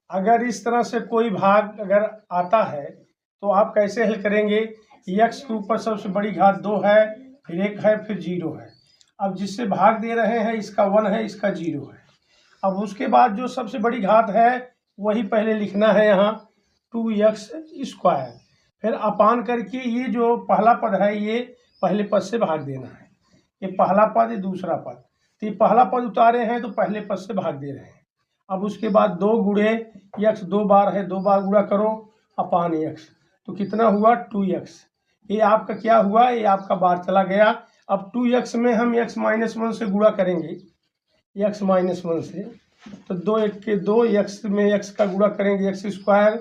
अगर इस तरह से कोई भाग अगर आता है तो आप कैसे हल करेंगे? x के ऊपर सबसे बड़ी घात 2 है, फिर 1 है, फिर 0 है। अब जिससे भाग दे रहे हैं इसका 1 है, इसका 0 है। अब उसके बाद जो सबसे बड़ी घात है वही पहले लिखना है यहाँ 2x², फिर अपान करके ये जो पहला पद है ये पहले पद से भाग देना है। ये पहला पद, ये दूसरा पद, तो ये पहला पद उतारे हैं तो पहले पद से भाग दे रहे हैं। अब उसके बाद 2 गुणे x 2 बार है, 2 बार गुणा करो अपान x, तो कितना हुआ 2x। ये आपका क्या हुआ, ये आपका बार चला गया। अब 2x में हम x - 1 से गुणा करेंगे, x - 1 से, तो 2 1 के 2, x में x का गुणा करेंगे x²,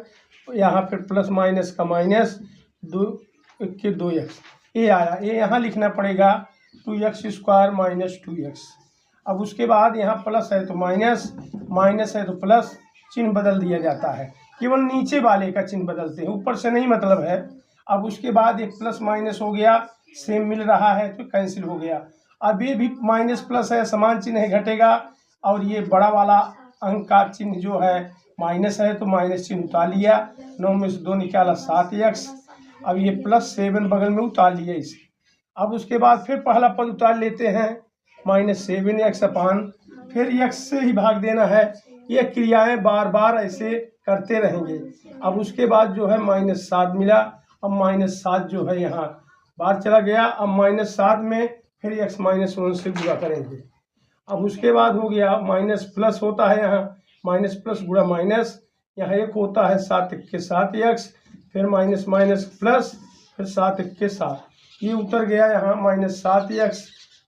यहाँ फिर प्लस माइनस का माइनस, 2 1 के 2x, ये आया। ये यहाँ लिखना पड़ेगा 2x² - 2x। अब उसके बाद यहाँ प्लस है तो माइनस, माइनस है तो प्लस, चिन्ह बदल दिया जाता है। केवल नीचे वाले का चिन्ह बदलते हैं, ऊपर से नहीं मतलब है। अब उसके बाद एक प्लस माइनस हो गया, सेम मिल रहा है तो कैंसिल हो गया। अब ये भी माइनस प्लस है, समान चिन्ह है, घटेगा। और ये बड़ा वाला अंक का चिन्ह जो है माइनस है तो माइनस चिन्ह उतार लिया, 9 में से 2 निकाला 7x। अब ये +7 बगल में उतार लिया इसे। अब उसके बाद फिर पहला पद उतार लेते हैं -7x अपान, फिर x से ही भाग देना है। ये क्रियाएं बार बार ऐसे करते रहेंगे। अब उसके बाद जो है -7 मिला, अब -7 जो है यहाँ बार चला गया। अब -7 में फिर x - 1 से गुणा करेंगे। अब उसके बाद हो गया माइनस प्लस होता है, यहाँ माइनस प्लस गुणा माइनस, यहाँ 1 होता है 7 1 के 7x, फिर माइनस माइनस प्लस, फिर 7 1 के 7, ये उतर गया यहाँ -7x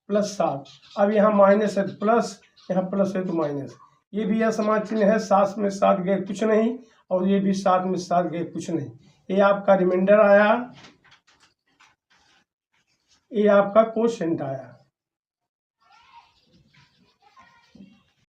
+ 7। अब यहाँ माइनस है तो प्लस, यहाँ प्लस है तो माइनस, ये भी असमान चिन्ह है, 7 में 7 गए कुछ नहीं, और ये भी 7 में 7 गए कुछ नहीं। ये आपका रिमाइंडर आया, ये आपका क्वोशिएंट आया।